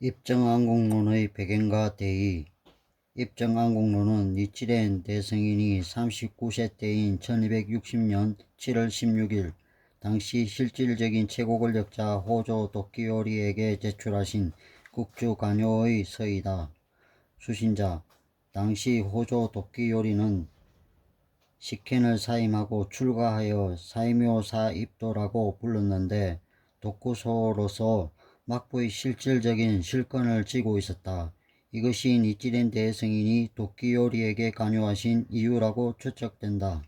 입정안국론의 배경과 대의. 입정안국론은 니치렌 대성인이 39세 때인 1260년 7월 16일 당시 실질적인 최고 권력자 호조 도끼오리에게 제출하신 국주 간요의 서이다. 수신자. 당시 호조 도끼오리는 식현을 사임하고 출가하여 사이묘사입도라고 불렀는데 독구소로서 막부의 실질적인 실권을 쥐고 있었다. 이것이 니치렌 대성인이 도끼오리에게 간요하신 이유라고 추측된다.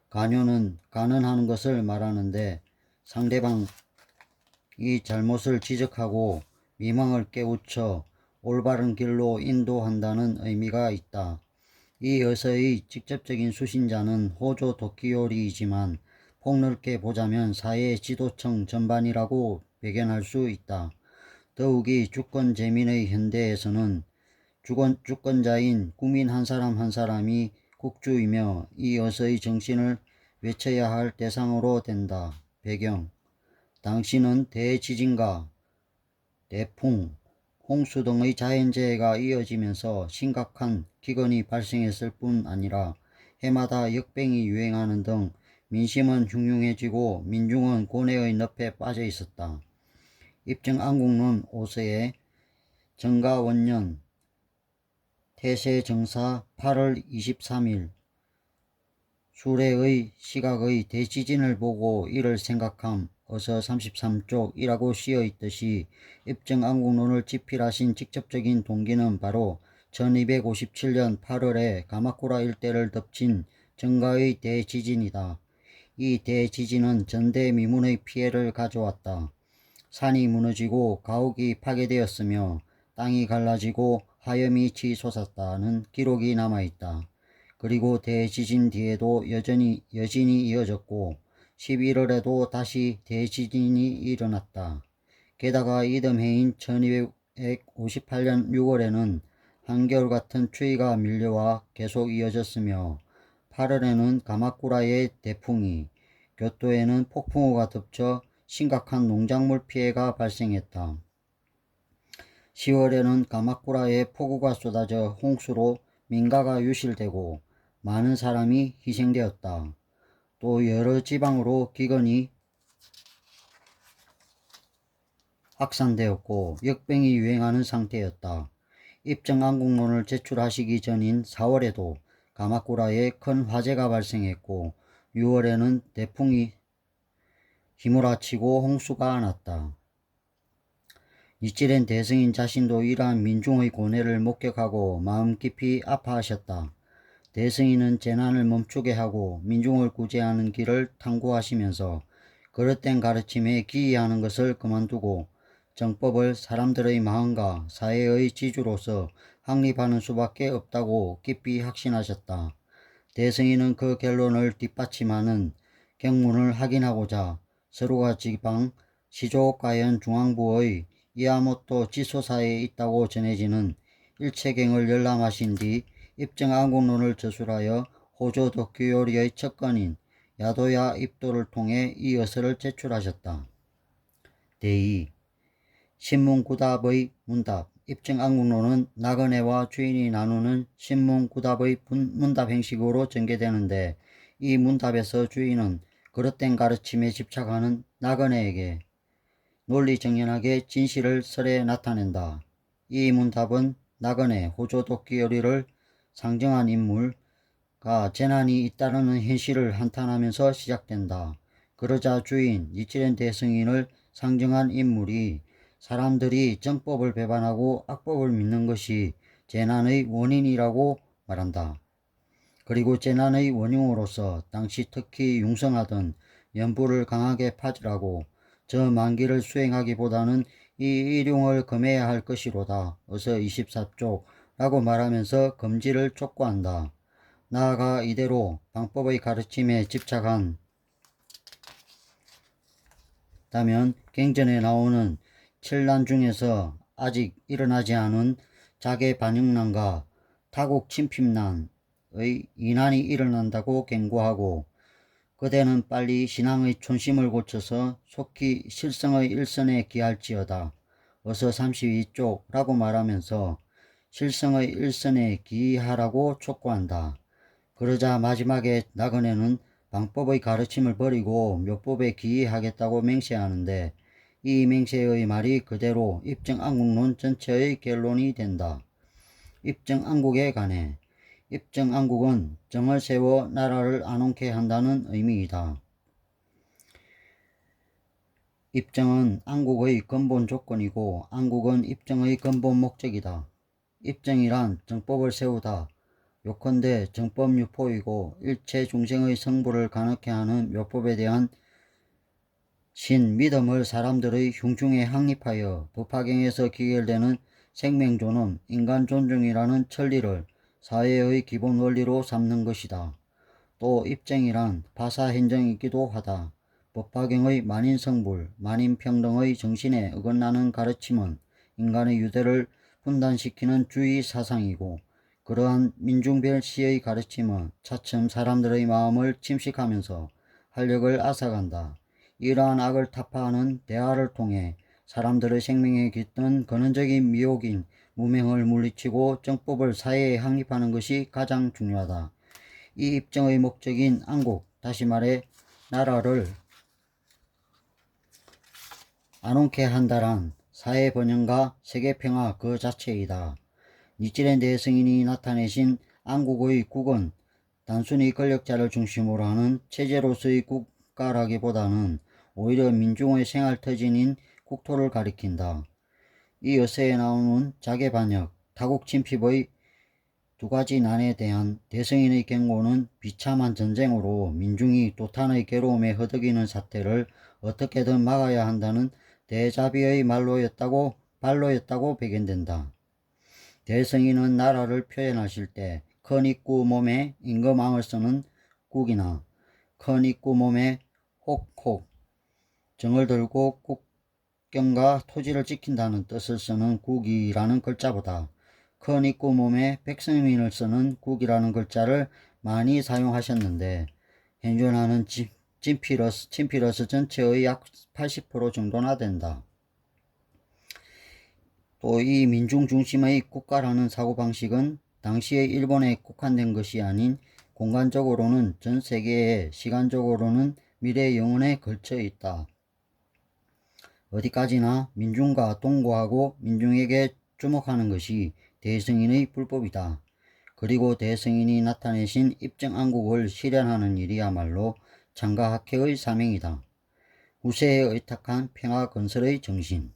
간요는 간언하는 것을 말하는데 상대방이 잘못을 지적하고 미망을 깨우쳐 올바른 길로 인도한다는 의미가 있다. 이 여서의 직접적인 수신자는 호조 도끼오리이지만 폭넓게 보자면 사회 지도층 전반이라고 배견할 수 있다. 더욱이 주권 재민의 현대에서는 주권자인 국민 한 사람 한 사람이 국주이며 이 여서의 정신을 외쳐야 할 대상으로 된다. 배경. 당시는 대지진과 대풍, 홍수 등의 자연재해가 이어지면서 심각한 기근이 발생했을 뿐 아니라 해마다 역병이 유행하는 등 민심은 흉흉해지고 민중은 고뇌의 늪에 빠져 있었다. 입정안국론 5서에 정가원년 태세정사 8월 23일 수레의 시각의 대지진을 보고 이를 생각함 어서 33쪽 이라고 씌어 있듯이 입정안국론을 집필하신 직접적인 동기는 바로 1257년 8월에 가마쿠라 일대를 덮친 정가의 대지진이다. 이 대지진은 전대미문의 피해를 가져왔다. 산이 무너지고 가옥이 파괴되었으며 땅이 갈라지고 하염이 치솟았다는 기록이 남아있다. 그리고 대지진 뒤에도 여진이 이어졌고 11월에도 다시 대지진이 일어났다. 게다가 이듬해인 1258년 6월에는 한겨울같은 추위가 밀려와 계속 이어졌으며 8월에는 가마쿠라의 대풍이, 교토에는 폭풍우가 덮쳐 심각한 농작물 피해가 발생했다. 10월에는 가마쿠라에 폭우가 쏟아져 홍수로 민가가 유실되고 많은 사람이 희생되었다. 또 여러 지방으로 기근이 확산되었고 역병이 유행하는 상태였다. 입정안국론을 제출하시기 전인 4월에도 가마쿠라에 큰 화재가 발생했고 6월에는 대풍이 휘몰아치고 홍수가 났다. 니치렌 대성인 자신도 이러한 민중의 고뇌를 목격하고 마음 깊이 아파하셨다. 대성인은 재난을 멈추게 하고 민중을 구제하는 길을 탐구하시면서 그릇된 가르침에 기이하는 것을 그만두고 정법을 사람들의 마음과 사회의 지주로서 확립하는 수밖에 없다고 깊이 확신하셨다. 대성인은 그 결론을 뒷받침하는 경문을 확인하고자 서루가 지방 시조가현 중앙부의 이아모토 지소사에 있다고 전해지는 일체경을 열람하신 뒤 입정안국론을 저술하여 호조 도끼오리의 척건인 야도야 입도를 통해 이 여서를 제출하셨다. 대의. 신문구답의 문답. 입정안국론은 나그네와 주인이 나누는 신문구답의 문답 형식으로 전개되는데 이 문답에서 주인은 그릇된 가르침에 집착하는 나그네에게 논리정연하게 진실을 설에 나타낸다. 이 문답은 나그네 호조 도끼오리를 상정한 인물과 재난이 잇따르는 현실을 한탄하면서 시작된다. 그러자 주인 니치렌 대성인을 상정한 인물이 사람들이 정법을 배반하고 악법을 믿는 것이 재난의 원인이라고 말한다. 그리고 재난의 원흉으로서 당시 특히 융성하던 연부를 강하게 파질하고 저 만기를 수행하기보다는 이 일용을 금해야 할 것이로다. 어서 24쪽 라고 말하면서 금지를 촉구한다. 나아가 이대로 방법의 가르침에 집착한다면 경전에 나오는 7난 중에서 아직 일어나지 않은 자계 반역난과 타국 침핍난의 2난이 일어난다고 경고하고 그대는 빨리 신앙의 촌심을 고쳐서 속히 실성의 일선에 기할지어다. 어서 32쪽 라고 말하면서 실성의 일선에 기하라고 촉구한다. 그러자 마지막에 나그네는 방법의 가르침을 버리고 묘법에 기하겠다고 맹세하는데 이 맹세의 말이 그대로 입증안국론 전체의 결론이 된다. 입증안국에 관해 입증안국은 정을 세워 나라를 안穏게 한다는 의미이다. 입증은 안국의 근본 조건이고 안국은 입증의 근본 목적이다. 입증이란 정법을 세우다. 요컨대 정법 유포이고 일체 중생의 성불을 가능케 하는 묘법에 대한 믿음을 사람들의 흉중에 확립하여 법화경에서 기결되는 생명존엄, 인간 존중이라는 천리를 사회의 기본 원리로 삼는 것이다. 또 입증이란 파사현정이기도 하다. 법화경의 만인성불, 만인평등의 정신에 어긋나는 가르침은 인간의 유대를 분단시키는 주의 사상이고 그러한 민중별 시의 가르침은 차츰 사람들의 마음을 침식하면서 활력을 앗아간다. 이러한 악을 타파하는 대화를 통해 사람들의 생명에 깃든 근원적인 미혹인 무명을 물리치고 정법을 사회에 확립하는 것이 가장 중요하다. 이 입증의 목적인 안국, 다시 말해 나라를 안穏게 한다란 사회 번영과 세계 평화 그 자체이다. 니치렌 대승인이 나타내신 안국의 국은 단순히 권력자를 중심으로 하는 체제로서의 국가라기보다는 오히려 민중의 생활터전인 국토를 가리킨다. 이 여서에 나오는 자개반역, 타국침핍의 두 가지 난에 대한 대승인의 경고는 비참한 전쟁으로 민중이 도탄의 괴로움에 허덕이는 사태를 어떻게든 막아야 한다는 대자비의 발로였다고 배견된다. 대승인은 나라를 표현하실 때 큰 입구 몸에 임금왕을 쓰는 국이나 큰 입구 몸에 혹혹 정을 들고 국경과 토지를 지킨다는 뜻을 쓰는 국이라는 글자보다 큰 입구 몸에 백성민을 쓰는 국이라는 글자를 많이 사용하셨는데 현존하는 친피러스 전체의 약 80% 정도나 된다. 또 이 민중 중심의 국가라는 사고방식은 당시의 일본에 국한된 것이 아닌 공간적으로는 전 세계에 시간적으로는 미래 영원에 걸쳐 있다. 어디까지나 민중과 동거하고 민중에게 주목하는 것이 대승인의 불법이다. 그리고 대승인이 나타내신 입증안국을 실현하는 일이야말로 창가학회의 사명이다. 후세에 의탁한 평화 건설의 정신.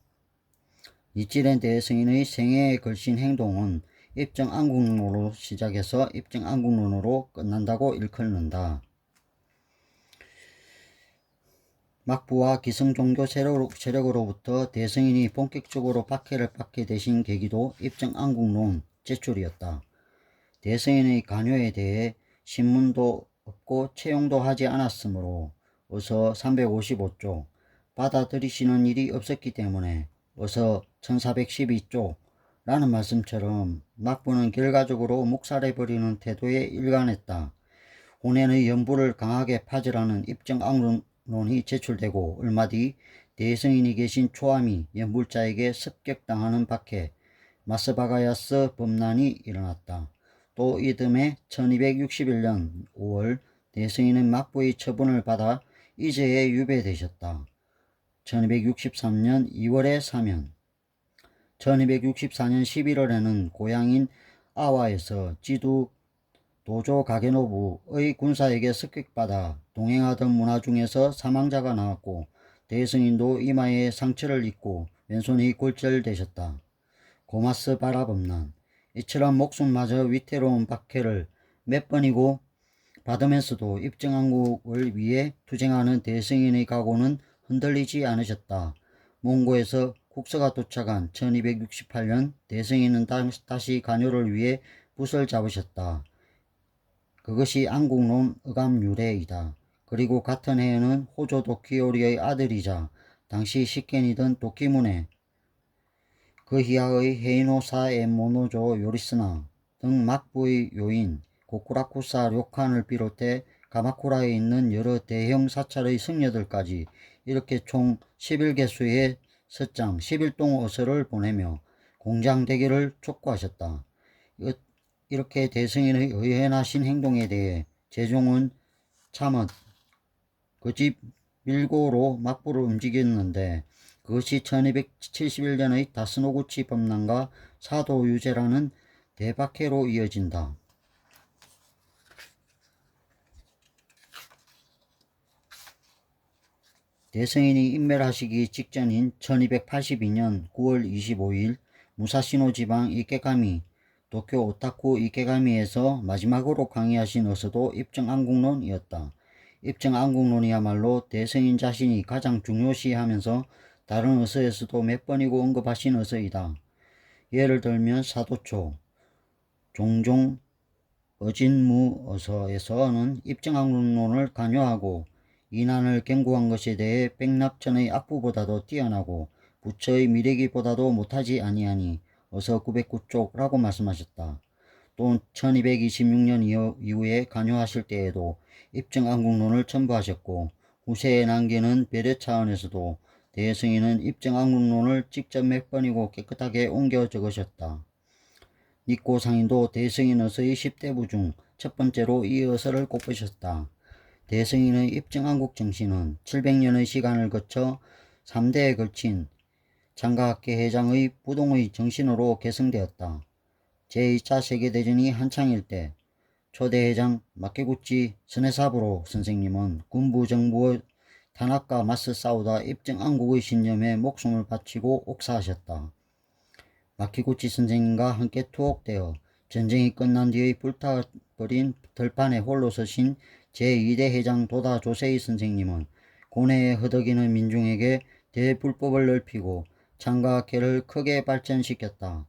니치렌 대승인의 생애의 걸신 행동은 입증안국론으로 시작해서 입증안국론으로 끝난다고 일컫는다. 막부와 기성종교 세력으로부터 대승인이 본격적으로 박해를 받게 되신 계기도 입증안국론 제출이었다. 대승인의 관여에 대해 신문도 없고 채용도 하지 않았으므로 어서 355조 받아들이시는 일이 없었기 때문에 어서 1412조 라는 말씀처럼 막부는 결과적으로 묵살해버리는 태도에 일관했다. 혼연의 연부를 강하게 파지라는 입증안국론이 제출되고 얼마 뒤 대승인이 계신 초암이 연불자에게 습격당하는 박해 마스바가야스 범난이 일어났다. 또 이듬해 1261년 5월 대승인은 막부의 처분을 받아 이제에 유배되셨다. 1263년 2월에 사면 1264년 11월에는 고향인 아와에서 지두 도조 가게노부의 군사에게 습격받아 동행하던 문화 중에서 사망자가 나왔고 대승인도 이마에 상처를 입고 왼손이 골절되셨다. 고마스 바라범난 이처럼 목숨마저 위태로운 박해를 몇 번이고 받으면서도 입증안국을 위해 투쟁하는 대승인의 각오는 흔들리지 않으셨다. 몽고에서 국서가 도착한 1268년 대승인은 다시 간요를 위해 붓을 잡으셨다. 그것이 안국론 의감유래이다. 그리고 같은 해에는 호조 도키오리의 아들이자 당시 식견이던 도키문에 그 이하의 헤이노 사에모노조 요리스나 등 막부의 요인 고쿠라쿠사 료칸을 비롯해 가마쿠라에 있는 여러 대형 사찰의 승려들까지 이렇게 총 11개수의 서장 11동 어서를 보내며 공장 대기를 촉구하셨다. 이렇게 대승인의 의연하신 행동에 대해 재종은 참은 그 집 밀고로 막부를 움직였는데 그것이 1271년의 다스노구치 범람과 사도유재라는 대박해로 이어진다. 대승인이 인멸하시기 직전인 1282년 9월 25일 무사시노 지방 이케가미 도쿄 오타쿠 이케가미에서 마지막으로 강의하신 어서도 입증안국론이었다. 입증안국론이야말로 대승인 자신이 가장 중요시하면서 다른 어서에서도 몇 번이고 언급하신 어서이다. 예를 들면 사도초, 종종 어진무 어서에서는 입증안국론을 강요하고 이난을 경고한 것에 대해 백낙천의 악부보다도 뛰어나고 부처의 미래기보다도 못하지 아니하니 어서 909쪽라고 말씀하셨다. 또 1226년 이후에 강요하실 때에도 입증안국론을 첨부하셨고 후세에 남기는 배려 차원에서도 대승인은 입증안국론을 직접 몇 번이고 깨끗하게 옮겨 적으셨다. 니꼬 상인도 대승인 어서의 10대부 중 첫 번째로 이 어서를 꼽으셨다. 대승인의 입증안국 정신은 700년의 시간을 거쳐 3대에 걸친 장가학계 회장의 부동의 정신으로 계승되었다. 제2차 세계대전이 한창일 때 초대 회장 마케구치 스네사부로 선생님은 군부 정부의 탄압과 맞서 싸우다 입증안국의 신념에 목숨을 바치고 옥사하셨다. 마케구치 선생님과 함께 투옥되어 전쟁이 끝난 뒤의 불타버린 들판에 홀로 서신 제2대 회장 도다 조세이 선생님은 고뇌에 허덕이는 민중에게 대불법을 넓히고 창가학회를 크게 발전시켰다.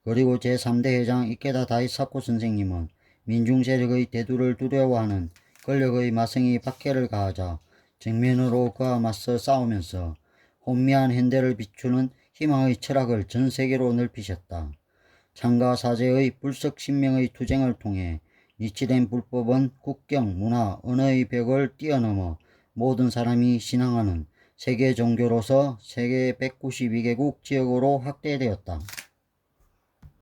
그리고 제3대 회장 이케다 다이사코 선생님은 민중 세력의 대두를 두려워하는 권력의 마성이 박해를 가하자 정면으로 그와 맞서 싸우면서 혼미한 현대를 비추는 희망의 철학을 전 세계로 넓히셨다. 창가 사제의 불석 신명의 투쟁을 통해 니치된 불법은 국경, 문화, 언어의 벽을 뛰어넘어 모든 사람이 신앙하는 세계 종교로서 세계 192개국 지역으로 확대되었다.